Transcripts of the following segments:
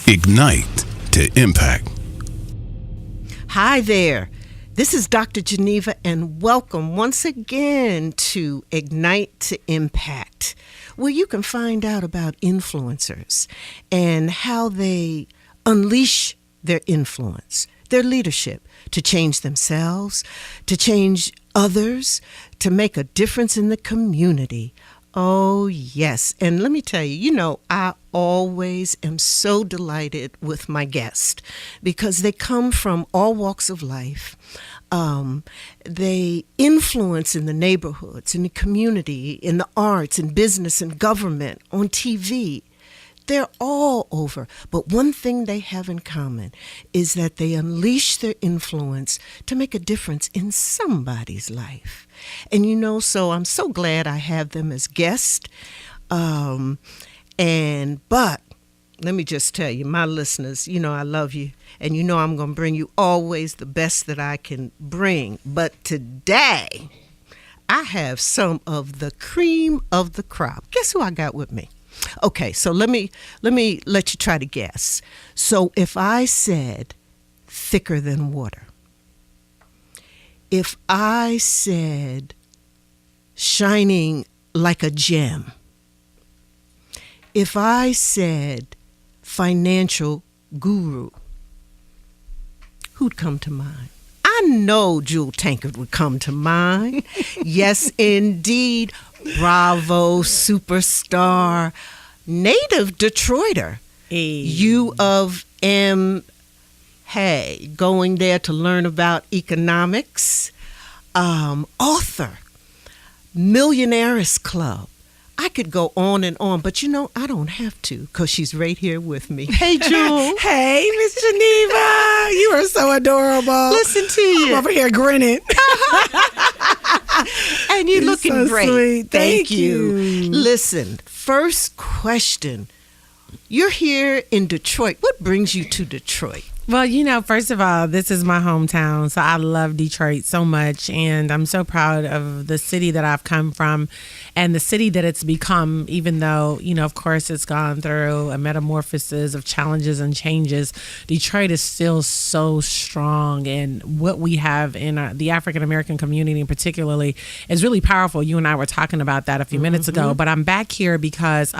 Ignite to impact. Hi there. This is Dr. Geneva, and welcome once again to Ignite to Impact, where you can find out about influencers and how they unleash their influence, their leadership, to change themselves, to change others, to make a difference in the community. Oh, yes. And let me tell you, I always am so delighted with my guests because they come from all walks of life. They influence in the neighborhoods, in the community, in the arts, in business, and government, on TV. They're all over. But one thing they have in common is that they unleash their influence to make a difference in somebody's life. And so I'm so glad I have them as guests. But let me just tell you, my listeners, I love you. And I'm going to bring you always the best that I can bring. But today, I have some of the cream of the crop. Guess who I got with me? Okay, so let me let you try to guess. So if I said thicker than water, if I said shining like a gem, if I said financial guru, who'd come to mind? I know Jewel Tankard would come to mind. Yes, indeed. Bravo, superstar, native Detroiter. Hey. U of M. Hey, going there to learn about economics. Author, Millionairess Club. I could go on and on, but I don't have to because she's right here with me. Hey, Jewel. Hey, Miss Geneva. You are so adorable. Listen to you. I'm over here grinning. And you're looking so great. Sweet. Thank you. Listen, first question. You're here in Detroit. What brings you to Detroit? Well, first of all, this is my hometown, so I love Detroit so much, and I'm so proud of the city that I've come from and the city that it's become, even though, of course, it's gone through a metamorphosis of challenges and changes. Detroit is still so strong, and what we have in the African-American community particularly is really powerful. You and I were talking about that a few minutes ago, but I'm back here because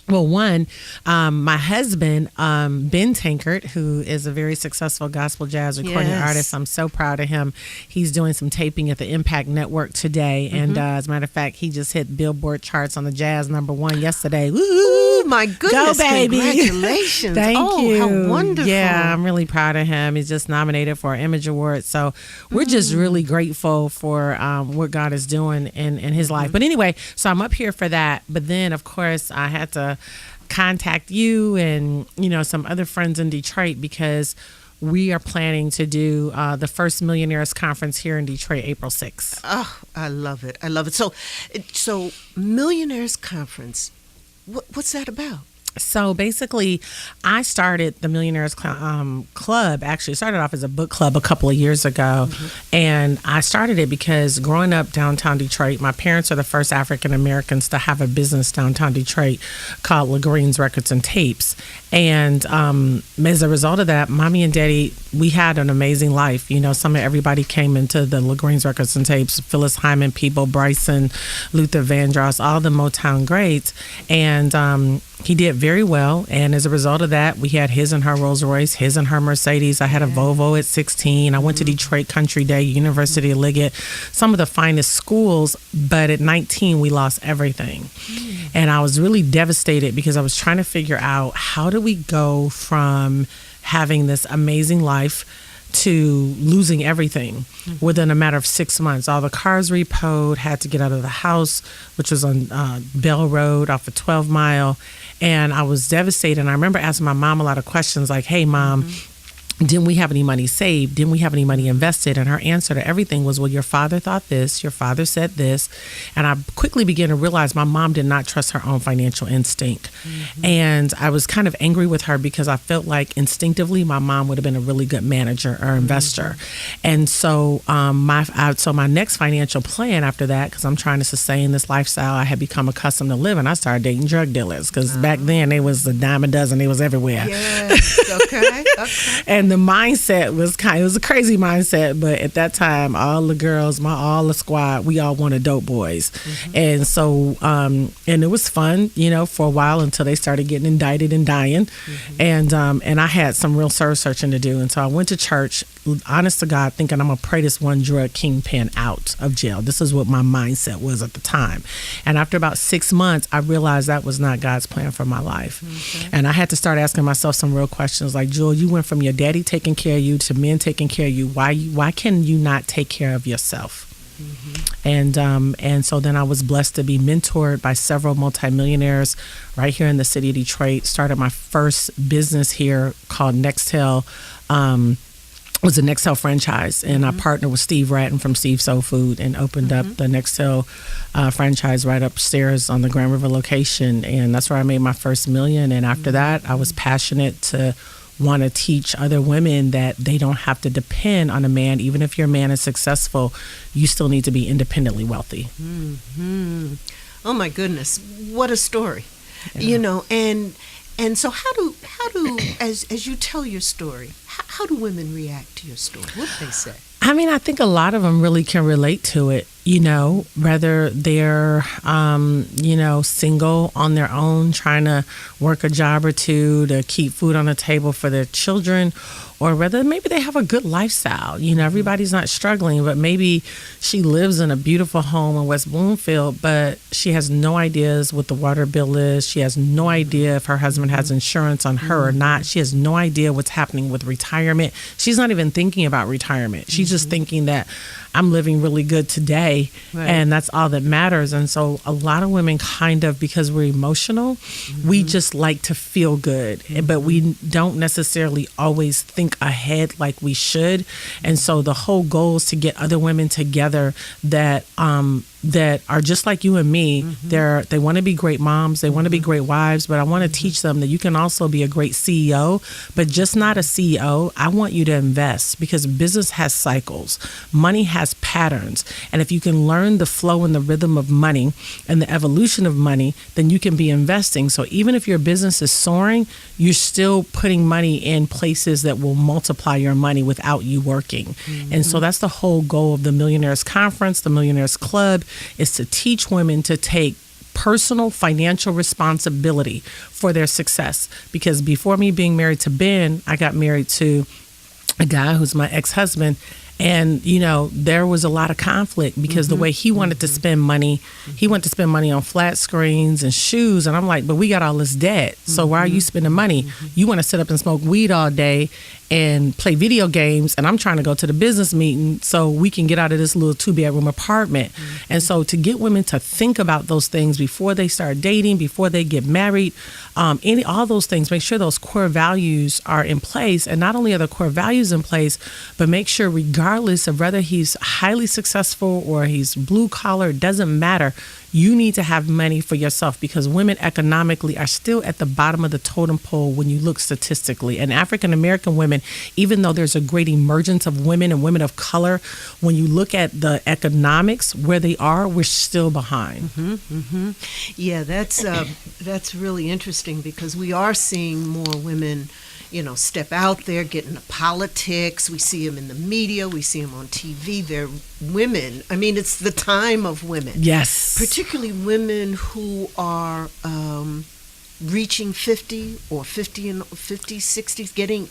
my husband, Ben Tankard, who is a very successful gospel jazz recording artist. I'm so proud of him. He's doing some taping at the Impact Network today. And as a matter of fact, he just hit Billboard charts on the jazz #1 yesterday. Ooh, my goodness. Go, baby. Congratulations. Thank you. How wonderful. Yeah, I'm really proud of him. He's just nominated for an Image Award. So we're just really grateful for what God is doing in his life. But anyway, so I'm up here for that. But then, of course, I had to contact you and some other friends in Detroit because we are planning to do the first Millionairess Conference here in Detroit, April 6th. Oh, I love it. I love it. So Millionaires Conference, what's that about? So basically, I started the Millionairess Club. Actually, it started off as a book club a couple of years ago. And I started it because growing up downtown Detroit, my parents are the first African Americans to have a business downtown Detroit called LaGreen's Records and Tapes. And as a result of that, Mommy and Daddy, we had an amazing life. Everybody came into the LaGreen's Records and Tapes, Phyllis Hyman, Peeble Bryson, Luther Vandross, all the Motown greats. And he did very well, and as a result of that, we had his and her Rolls Royce, his and her Mercedes. I had a Volvo at 16. I went to Detroit Country Day, University of Liggett, some of the finest schools, but at 19, we lost everything. And I was really devastated because I was trying to figure out, how do we go from having this amazing life to losing everything within a matter of 6 months. All the cars repoed, had to get out of the house, which was on Bell Road off of 12 Mile. And I was devastated. And I remember asking my mom a lot of questions like, hey, Mom, didn't we have any money saved? Didn't we have any money invested? And her answer to everything was, well, your father thought this, your father said this. And I quickly began to realize my mom did not trust her own financial instinct. And I was kind of angry with her because I felt like instinctively my mom would have been a really good manager or investor. And so my next financial plan after that, because I'm trying to sustain this lifestyle I had become accustomed to living, I started dating drug dealers, because back then they was a dime a dozen, they was everywhere. Yes, okay. And the mindset was it was a crazy mindset, but at that time, all the girls, all the squad, we all wanted dope boys. And so, and it was fun, for a while until they started getting indicted and dying. And I had some real soul searching to do. And so I went to church, honest to God, thinking I'm going to pray this one drug kingpin out of jail. This is what my mindset was at the time. And after about 6 months, I realized that was not God's plan for my life. And I had to start asking myself some real questions like, Jewel, you went from your daddy taking care of you to men taking care of you. Why can you not take care of yourself? And so then I was blessed to be mentored by several multimillionaires right here in the city of Detroit. Started my first business here called Nextel. Was a Nextel franchise, and I partnered with Steve Ratton from Steve Soul Food and opened up the Nextel franchise right upstairs on the Grand River location, and that's where I made my first million. And after that, I was passionate to want to teach other women that they don't have to depend on a man. Even if your man is successful, you still need to be independently wealthy. Oh my goodness, what a story! And so how do as you tell your story, how do women react to your story? What do they say? I mean, I think a lot of them really can relate to it, whether they're, single on their own, trying to work a job or two to keep food on the table for their children, or whether maybe they have a good lifestyle. Everybody's not struggling, but maybe she lives in a beautiful home in West Bloomfield, but she has no ideas what the water bill is. She has no idea if her husband has insurance on her or not. She has no idea what's happening with retirement. She's not even thinking about retirement. She's just thinking that I'm living really good today, and that's all that matters. And so a lot of women kind of, because we're emotional, we just like to feel good, but we don't necessarily always think ahead like we should. And so the whole goal is to get other women together that are just like you and me. They want to be great moms, they want to be great wives, but I want to teach them that you can also be a great CEO, but just not a CEO. I want you to invest, because business has cycles. Money has patterns. And if you can learn the flow and the rhythm of money and the evolution of money, then you can be investing. So even if your business is soaring, you're still putting money in places that will multiply your money without you working. And so that's the whole goal of the Millionairess Conference, the Millionairess Club, is to teach women to take personal financial responsibility for their success. Because before me being married to Ben, I got married to a guy who's my ex-husband. And, there was a lot of conflict because the way he wanted to spend money, he wanted to spend money on flat screens and shoes. And I'm like, but we got all this debt. So why are you spending money? You want to sit up and smoke weed all day and play video games, and I'm trying to go to the business meeting so we can get out of this little 2-bedroom apartment. And so to get women to think about those things before they start dating, before they get married, all those things, make sure those core values are in place. And not only are the core values in place, but make sure regardless of whether he's highly successful or he's blue collar, it doesn't matter. You need to have money for yourself, because women economically are still at the bottom of the totem pole when you look statistically. And African American women, even though there's a great emergence of women and women of color, when you look at the economics where they are, we're still behind. Yeah, that's really interesting, because we are seeing more women step out there, get into politics. We see them in the media. We see them on TV. They're women. I mean, it's the time of women. Yes. Particularly women who are reaching 50 or 50 and 50, 60, getting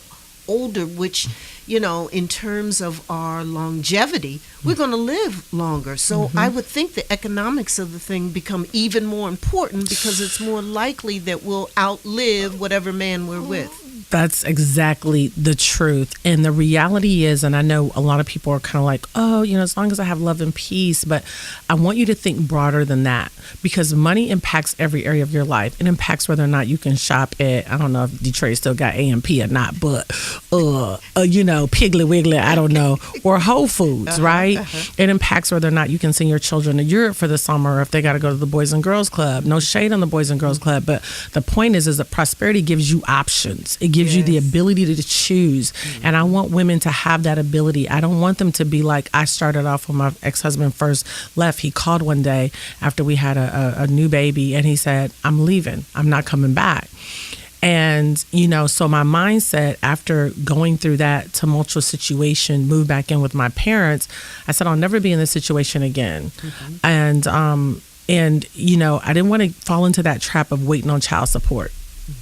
older, which, in terms of our longevity, we're going to live longer. So I would think the economics of the thing become even more important, because it's more likely that we'll outlive whatever man we're with. That's exactly the truth. And the reality is, and I know a lot of people are kind of like, oh, as long as I have love and peace, but I want you to think broader than that, because money impacts every area of your life. It impacts whether or not you can shop at, I don't know if Detroit still got A&P or not, but, Piggly Wiggly, I don't know, or Whole Foods, right? It impacts whether or not you can send your children to Europe for the summer, or if they got to go to the Boys and Girls Club. No shade on the Boys and Girls Club, but the point is that prosperity gives you options. It gives you the ability to choose. And I want women to have that ability. I don't want them to be like I started off when my ex-husband first left. He called one day after we had a new baby, and he said, I'm leaving. I'm not coming back. And, so my mindset after going through that tumultuous situation, moved back in with my parents, I said, I'll never be in this situation again. And I didn't want to fall into that trap of waiting on child support.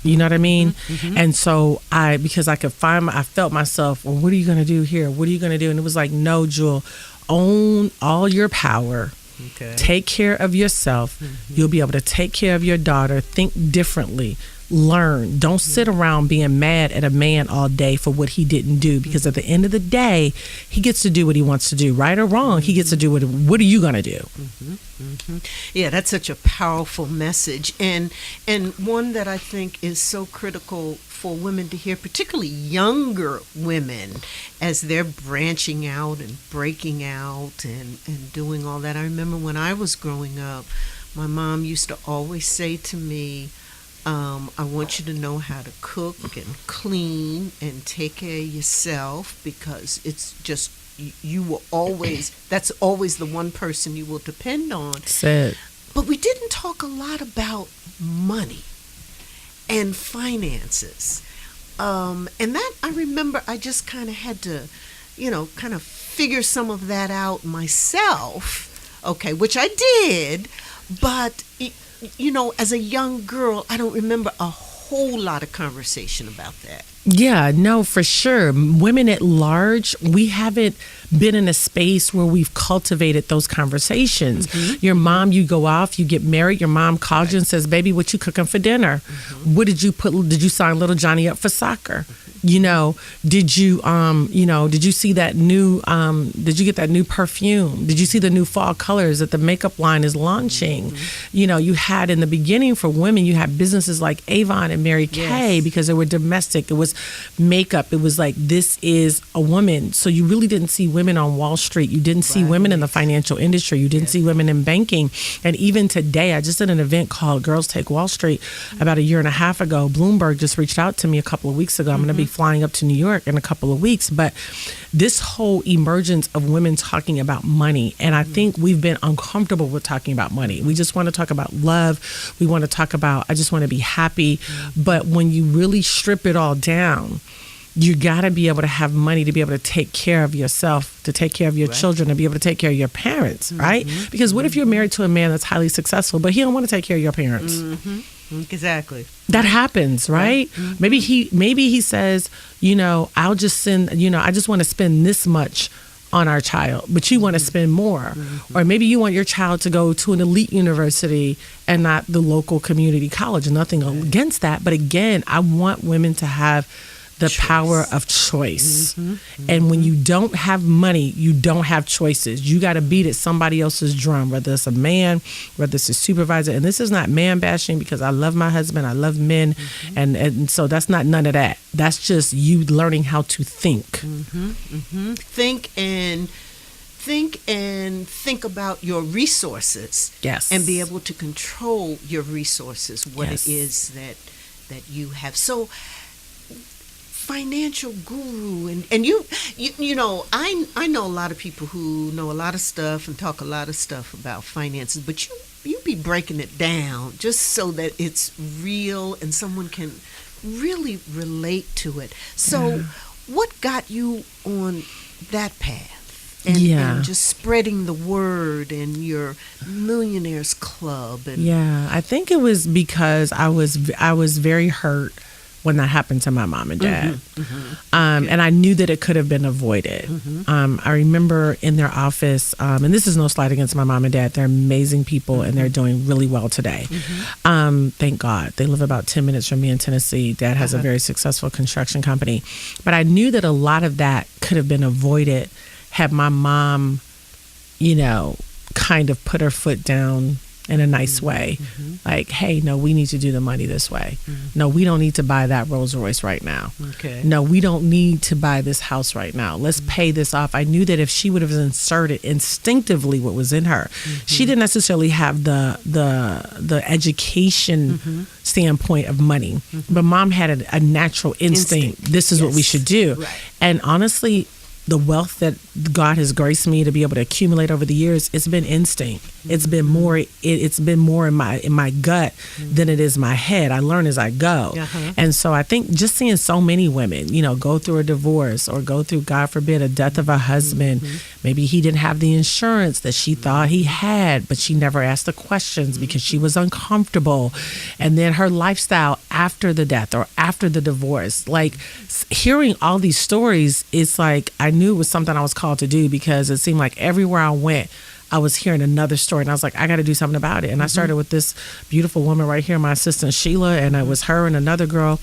You know what I mean? And so because I felt myself, well, what are you going to do here? What are you going to do? And it was like, no, Jewel, own all your power. Okay. Take care of yourself. You'll be able to take care of your daughter. Think differently. Learn. Don't sit around being mad at a man all day for what he didn't do, because at the end of the day, he gets to do what he wants to do, right or wrong. He gets to do what are you going to do? Yeah, that's such a powerful message, and one that I think is so critical for women to hear, particularly younger women, as they're branching out and breaking out and doing all that. I remember when I was growing up, my mom used to always say to me, I want you to know how to cook and clean and take care of yourself, because it's just, you will always, that's always the one person you will depend on. Sad. But we didn't talk a lot about money and finances. And that, I remember I just kind of had to, kind of figure some of that out myself, okay, which I did, but as a young girl, I don't remember a whole lot of conversation about that. Yeah, no, for sure. Women at large, we haven't been in a space where we've cultivated those conversations. Your mom, you go off, you get married, your mom calls you and says, baby, what you cooking for dinner? What did you sign little Johnny up for soccer? Did you see that new, did you get that new perfume? Did you see the new fall colors that the makeup line is launching? You had in the beginning for women, you had businesses like Avon and Mary Kay, because they were domestic. It was makeup. It was like, this is a woman. So you really didn't see women on Wall Street. You didn't see women in the financial industry. You didn't see women in banking. And even today, I just did an event called Girls Take Wall Street about a year and a half ago. Bloomberg just reached out to me a couple of weeks ago. I'm going to be flying up to New York in a couple of weeks. But this whole emergence of women talking about money, and I think we've been uncomfortable with talking about money. We just want to talk about love. We want to talk about, I just want to be happy. But when you really strip it all down, you got to be able to have money to be able to take care of yourself, to take care of your children, to be able to take care of your parents, right? Because what if you're married to a man that's highly successful, but he don't want to take care of your parents? Exactly. That happens, right? Maybe he says, I'll just send, I just want to spend this much on our child, but you want to spend more. Or maybe you want your child to go to an elite university and not the local community college. Nothing against that. But again, I want women to have the power of choice. And when you don't have money, you don't have choices. You got to beat at somebody else's drum, whether it's a man, whether it's a supervisor. And this is not man bashing, because I love my husband, I love men. And so that's not none of that. That's just you learning how to think. Think about your resources. Yes. And be able to control your resources, what it is that you have. So, financial guru, and you know, I know a lot of people who know a lot of stuff and talk a lot of stuff about finances, but you be breaking it down just so that it's real and someone can really relate to it. So what got you on that path and just spreading the word and your Millionairess Club? And I think it was because I was very hurt when that happened to my mom and dad. And I knew that it could have been avoided. I remember in their office, and this is no slight against my mom and dad. They're amazing people and they're doing really well today. Thank God. They live about 10 minutes from me in Tennessee. Dad has a very successful construction company. But I knew that a lot of that could have been avoided had my mom, you know, kind of put her foot down in a nice way. Like, hey, no, we need to do the money this way. No, we don't need to buy that Rolls Royce right now. No, we don't need to buy this house right now. Let's pay this off. I knew that if she would have inserted instinctively what was in her, she didn't necessarily have the education standpoint of money, but mom had a natural instinct. This is what we should do. Right. And honestly, the wealth that God has graced me to be able to accumulate over the years, it's been instinct. It's been more. It's been more in my gut than it is my head. I learn as I go, and so I think just seeing so many women, you know, go through a divorce or go through, God forbid, a death of a husband. Maybe he didn't have the insurance that she thought he had, but she never asked the questions because she was uncomfortable. And then her lifestyle after the death or after the divorce, like hearing all these stories, it's like I knew it was something I was called to do because it seemed like everywhere I went, I was hearing another story, and I was like, I got to do something about it. And I started with this beautiful woman right here, my assistant Sheila, and it was her and another girl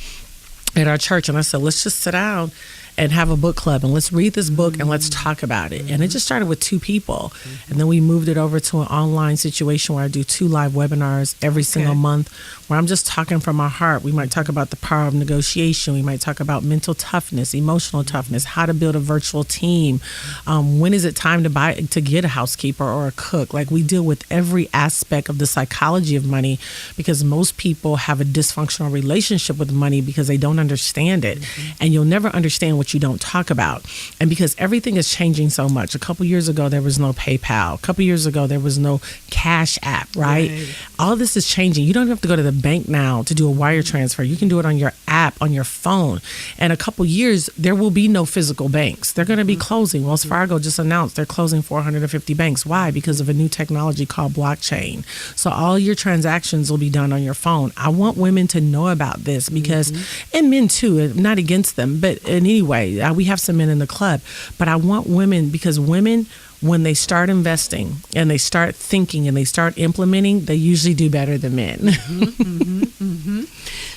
at our church. And I said, let's just sit down and have a book club and let's read this book and let's talk about it. And it just started with 2 people. And then we moved it over to an online situation where I do 2 live webinars every single month where I'm just talking from my heart. We might talk about the power of negotiation. We might talk about mental toughness, emotional toughness, how to build a virtual team. When is it time to get a housekeeper or a cook? Like, we deal with every aspect of the psychology of money because most people have a dysfunctional relationship with money because they don't understand it. And you'll never understand what you don't talk about. And because everything is changing so much. A couple years ago, there was no PayPal. A couple years ago, there was no Cash App, right? All this is changing. You don't have to go to the bank now to do a wire transfer. You can do it on your app, on your phone. And a couple years, there will be no physical banks. They're going to be closing. Wells Fargo just announced they're closing 450 banks. Why? Because of a new technology called blockchain. So all your transactions will be done on your phone. I want women to know about this because, and men too, I'm not against them, but in any way, we have some men in the club, but I want women because women, when they start investing and they start thinking and they start implementing, they usually do better than men.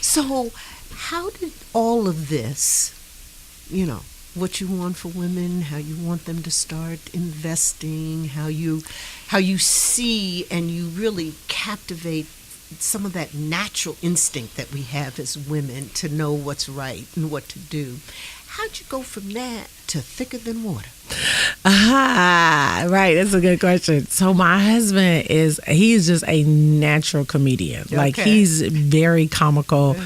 So how did all of this, you know, what you want for women, how you want them to start investing, how you see and you really captivate some of that natural instinct that we have as women to know what's right and what to do. How'd you go from that to thicker than water? Right. That's a good question. So my husband he's just a natural comedian. Like, he's very comical.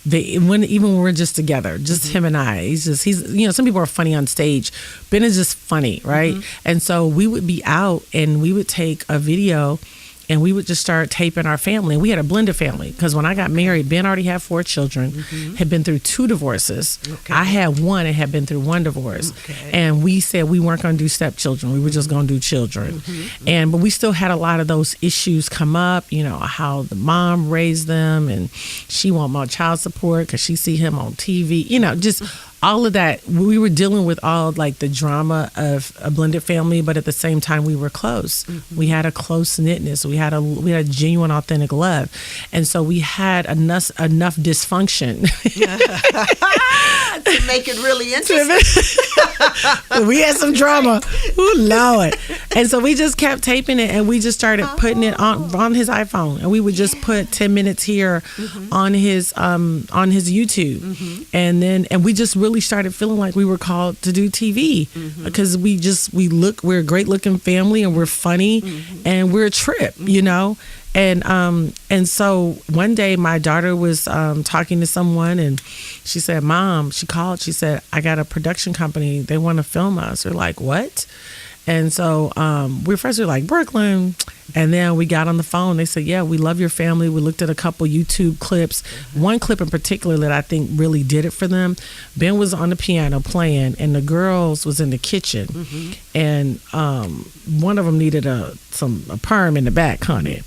Even when we're just together, just him and I, he's you know, some people are funny on stage. Ben is just funny, right? And so we would be out and we would take a video and we would just start taping our family. And we had a blended family because when I got married, Ben already had 4 children, had been through 2 divorces. I had 1 and had been through 1 divorce. And we said we weren't going to do stepchildren. We were just going to do children. But we still had a lot of those issues come up, you know, how the mom raised them and she want more child support because she see him on TV, you know, just all of that. We were dealing with all like the drama of a blended family, but at the same time we were close. We had a close knitness. We had a genuine, authentic love, and so we had enough dysfunction to make it really interesting. We had some drama. Ooh, Lord. And so we just kept taping it, and we just started putting it on his iPhone, and we would just put 10 minutes here on his YouTube, and we just really started feeling like we were called to do TV because we're a great looking family and we're funny and we're a trip, you know. And so one day my daughter was talking to someone and she said, Mom, she called, she said, I got a production company, they want to film us. We're like, what? And so we're like, Brooklyn, And then we got on the phone. They said, yeah, we love your family. We looked at a couple YouTube clips. One clip in particular that I think really did it for them. Ben was on the piano playing, and the girls was in the kitchen. And one of them needed a perm in the back, honey.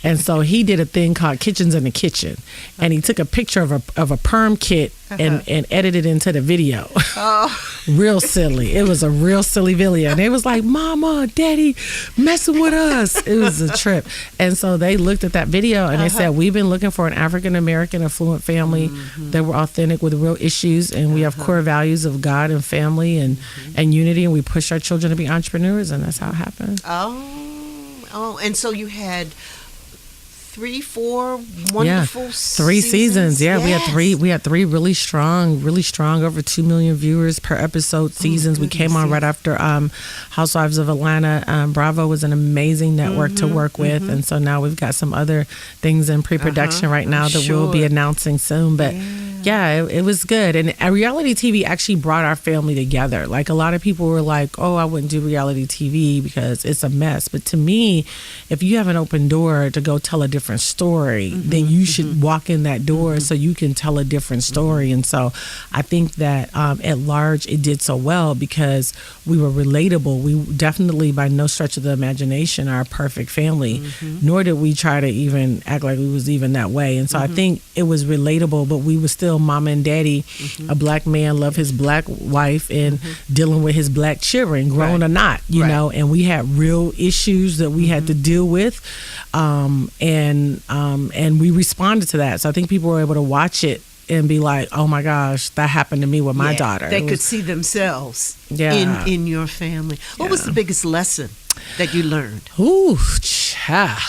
And so he did a thing called Kitchens in the Kitchen. And he took a picture of a perm kit and edited it into the video. Real silly. It was a real silly video. And they was like, Mama, Daddy, messing with us. It was a trip. And so they looked at that video and they said, we've been looking for an African-American affluent family that were authentic with real issues. And we have core values of God and family and unity. And we push our children to be entrepreneurs. And that's how it happened. Oh, and so you had 3-4 wonderful 3 seasons. Yeah, yes. we had three really strong, over 2 million viewers per episode seasons. We came on right after Housewives of Atlanta. Bravo was an amazing network to work with, and so now we've got some other things in pre-production right now that we'll be announcing soon. But yeah, it was good. And reality TV actually brought our family together. Like, a lot of people were like, oh, I wouldn't do reality TV because it's a mess. But to me, if you have an open door to go tell a different story, then you should walk in that door so you can tell a different story. And so I think that at large it did so well because we were relatable. We definitely, by no stretch of the imagination, are a perfect family, nor did we try to even act like we was even that way. And so I think it was relatable, but we were still mama and daddy. A black man love his black wife and dealing with his black children, grown or not, you know, and we had real issues that we had to deal with. And we responded to that. So I think people were able to watch it and be like, oh my gosh, that happened to me with my daughter. They could see themselves in your family. What was the biggest lesson that you learned? Ooh, child.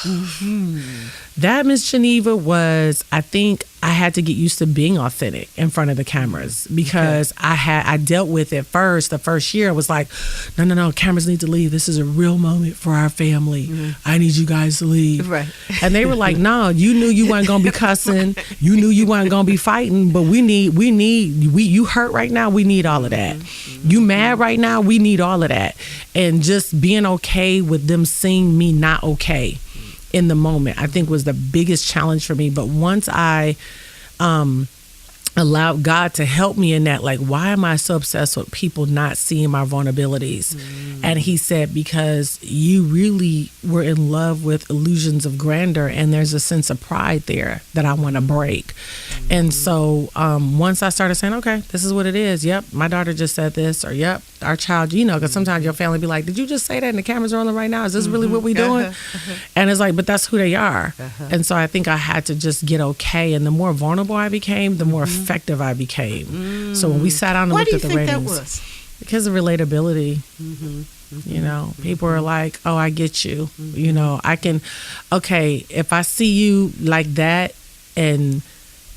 That, Miss Geneva, was, I think I had to get used to being authentic in front of the cameras because I dealt with it first. The first year I was like, no, cameras need to leave. This is a real moment for our family. I need you guys to leave. Right. And they were like, no, you knew you weren't going to be cussing. You knew you weren't going to be fighting, but you hurt right now. We need all of that. You mad right now. We need all of that. And just being okay with them seeing me not okay in the moment, I think, was the biggest challenge for me. But once I allowed God to help me in that, like, why am I so obsessed with people not seeing my vulnerabilities? And he said, because you really were in love with illusions of grandeur, and there's a sense of pride there that I want to break. And so once I started saying, okay, this is what it is. Yep, my daughter just said this, or yep, our child, you know, because sometimes your family be like, did you just say that and the cameras are on right now? Is this really what we doing? And it's like, but that's who they are. And so I think I had to just get okay. And the more vulnerable I became, the more effective I became. So when we sat down and looked at the ratings, that was? Because of relatability. You know, people are like, oh, I get you. You know, I can, okay, if I see you like that and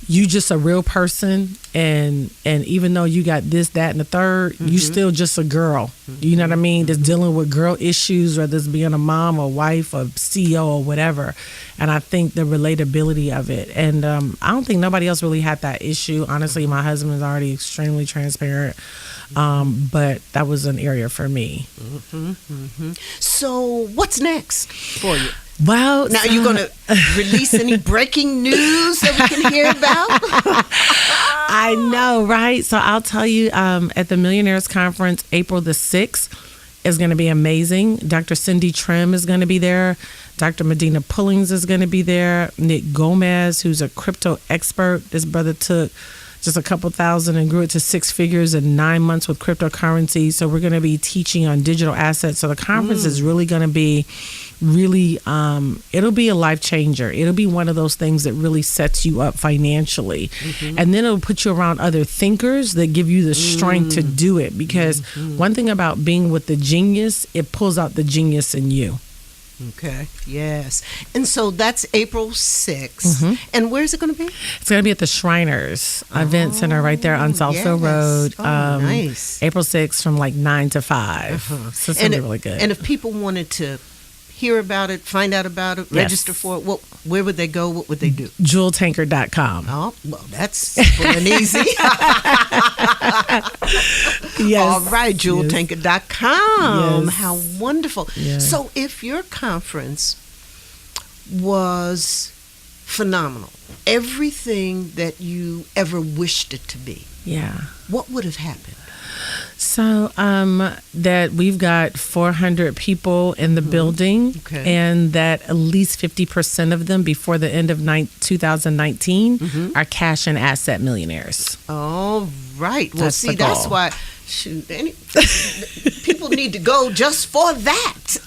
you just a real person, and even though you got this, that, and the third, you still just a girl. You know what I mean? Just dealing with girl issues, whether it's being a mom or wife or CEO or whatever. And I think the relatability of it. And I don't think nobody else really had that issue. Honestly, my husband is already extremely transparent. But that was an area for me. So what's next for you? Well, now you're going to release any breaking news that we can hear about? I know, right? So I'll tell you, at the Millionairess Conference, April the 6th is going to be amazing. Dr. Cindy Trim is going to be there. Dr. Medina Pullings is going to be there. Nick Gomez, who's a crypto expert. This brother took just a couple thousand and grew it to 6 figures in 9 months with cryptocurrency. So we're going to be teaching on digital assets. So the conference is really going to be it'll be a life changer. It'll be one of those things that really sets you up financially. And then it'll put you around other thinkers that give you the strength to do it. Because one thing about being with the genius, it pulls out the genius in you. Okay. Yes. And so that's April 6th. And where's it going to be? It's going to be at the Shriners Event Center right there on Southfield Road. Nice. April 6th from like 9 to 5. So it's going to be really good. And if people wanted to hear about it, find out about it, register for it, where would they go? What would they do? JewelTankard.com. Oh, well, that's simple and easy. All right, JewelTankard.com. How wonderful. So if your conference was phenomenal. Everything that you ever wished it to be. Yeah. What would have happened? So that we've got 400 people in the building, and that at least 50% of them before the end of 2019 are cash and asset millionaires. All right. Well, That's the that's goal. why people need to go just for that.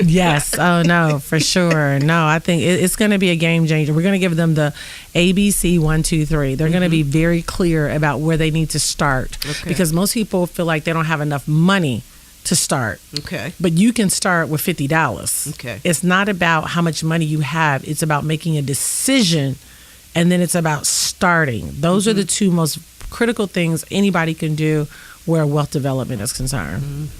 Yes. Oh, no, for sure. No, I think it's going to be a game changer. We're going to give them the ABC 1, 2, 3. They're going to be very clear about where they need to start, because most people feel like they don't have enough money to start. Okay. But you can start with $50. Okay. It's not about how much money you have. It's about making a decision, and then it's about starting. Those are the two most critical things anybody can do where wealth development is concerned.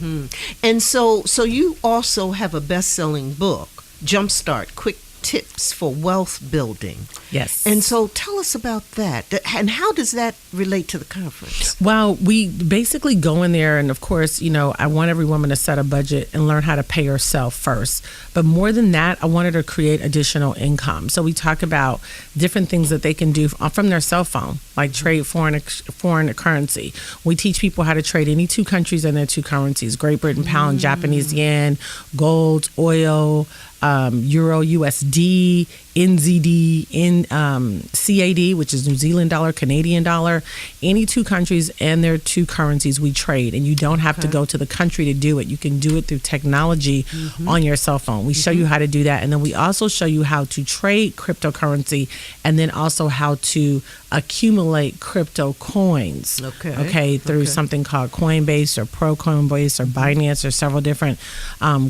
And so you also have a best-selling book, Jumpstart: Quick Tips for Wealth Building. Yes. And so tell us about that. And how does that relate to the conference? Well, we basically go in there, and of course, I want every woman to set a budget and learn how to pay herself first. But more than that, I wanted to create additional income. So we talk about different things that they can do from their cell phone, like trade foreign currency. We teach people how to trade any two countries and their two currencies: Great Britain pound, Japanese yen, gold, oil, Euro, USD, NZD, CAD, which is New Zealand dollar, Canadian dollar. Any two countries and their two currencies we trade, and you don't have to go to the country to do it. You can do it through technology on your cell phone. We show you how to do that, and then we also show you how to trade cryptocurrency, and then also how to accumulate crypto coins. Through something called Coinbase or Coinbase or Binance, or several different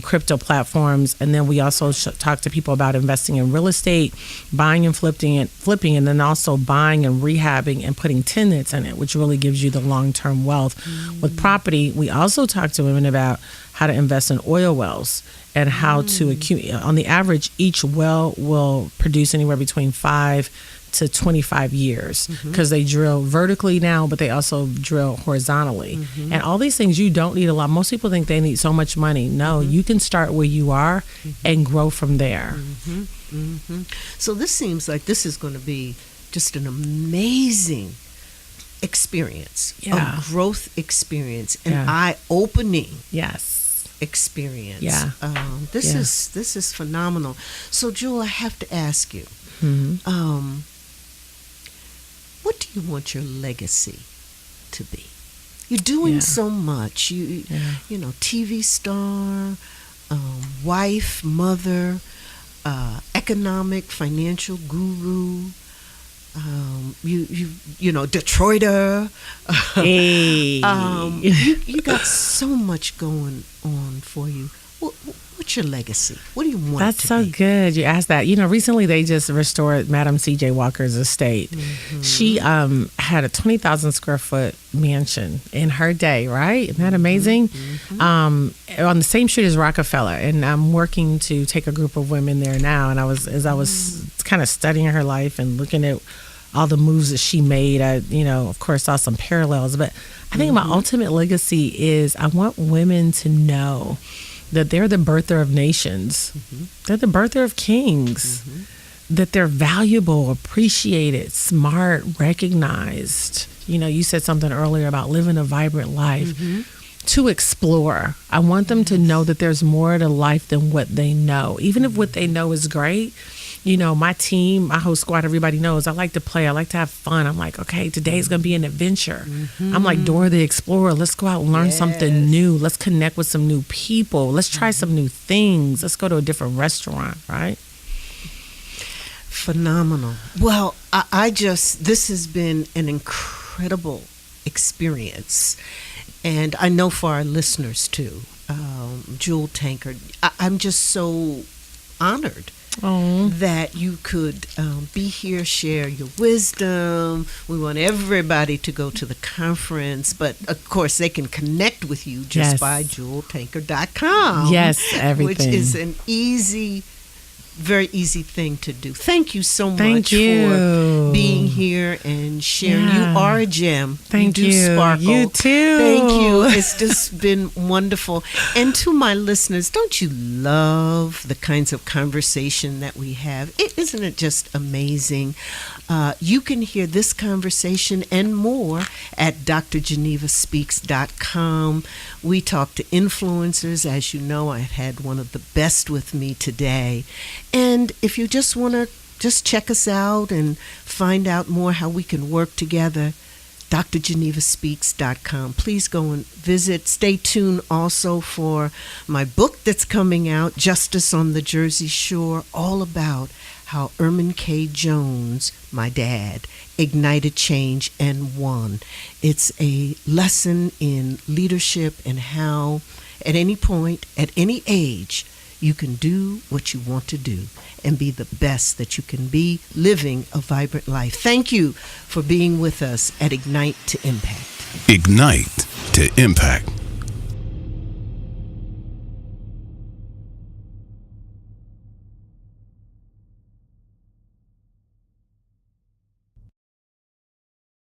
crypto platforms. And then we also talk to people about investing in real estate, buying and flipping, and then also buying and rehabbing and putting tenants in it, which really gives you the long-term wealth. With property, we also talk to women about how to invest in oil wells and how to accumulate. On the average, each well will produce anywhere between 5 to 25 years, because they drill vertically now, but they also drill horizontally. And all these things, you don't need a lot. Most people think they need so much money. No, you can start where you are and grow from there. So this seems like this is going to be just an amazing experience, a growth experience, an eye-opening experience. This is phenomenal. So Jewel, I have to ask you, what do you want your legacy to be? You're doing so much. You know, TV star, wife, mother, economic, financial guru. You know, Detroiter. Hey. You got so much going on for you. What's your legacy? What do you want That's it to so be? good. You asked that. Recently they just restored Madam C.J. Walker's estate. She had a 20,000 square foot mansion in her day, right? Isn't that amazing? On the same street as Rockefeller. And I'm working to take a group of women there now. And as I was kind of studying her life and looking at all the moves that she made, I, of course, saw some parallels. But I think my ultimate legacy is I want women to know that they're the birther of nations. They're the birther of kings. That they're valuable, appreciated, smart, recognized. You said something earlier about living a vibrant life. To explore. I want them to know that there's more to life than what they know. Even if what they know is great. My team, my whole squad, everybody knows I like to play. I like to have fun. I'm like, okay, today's going to be an adventure. I'm like Dora the Explorer. Let's go out and learn something new. Let's connect with some new people. Let's try some new things. Let's go to a different restaurant, right? Phenomenal. Well, this has been an incredible experience. And I know for our listeners too, Jewel Tankard, I'm just so honored that you could be here, share your wisdom. We want everybody to go to the conference, but of course they can connect with you just by jeweltankard.com. Yes, everything. Which is an easy very easy thing to do. Thank you so Thank much you. for being here and sharing. Yeah. You are a gem. Thank you. Do sparkle. You too. Thank you. It's just been wonderful. And to my listeners, don't you love the kinds of conversation that we have? Isn't it just amazing? You can hear this conversation and more at drgenevaspeaks.com. We talk to influencers. As you know, I had one of the best with me today. And if you just want to just check us out and find out more how we can work together, drgenevaspeaks.com. Please go and visit. Stay tuned also for my book that's coming out, Justice on the Jersey Shore, all about how Erman K. Jones, my dad, ignited change and won. It's a lesson in leadership and how at any point, at any age, you can do what you want to do and be the best that you can be, living a vibrant life. Thank you for being with us at Ignite to Impact. Ignite to Impact.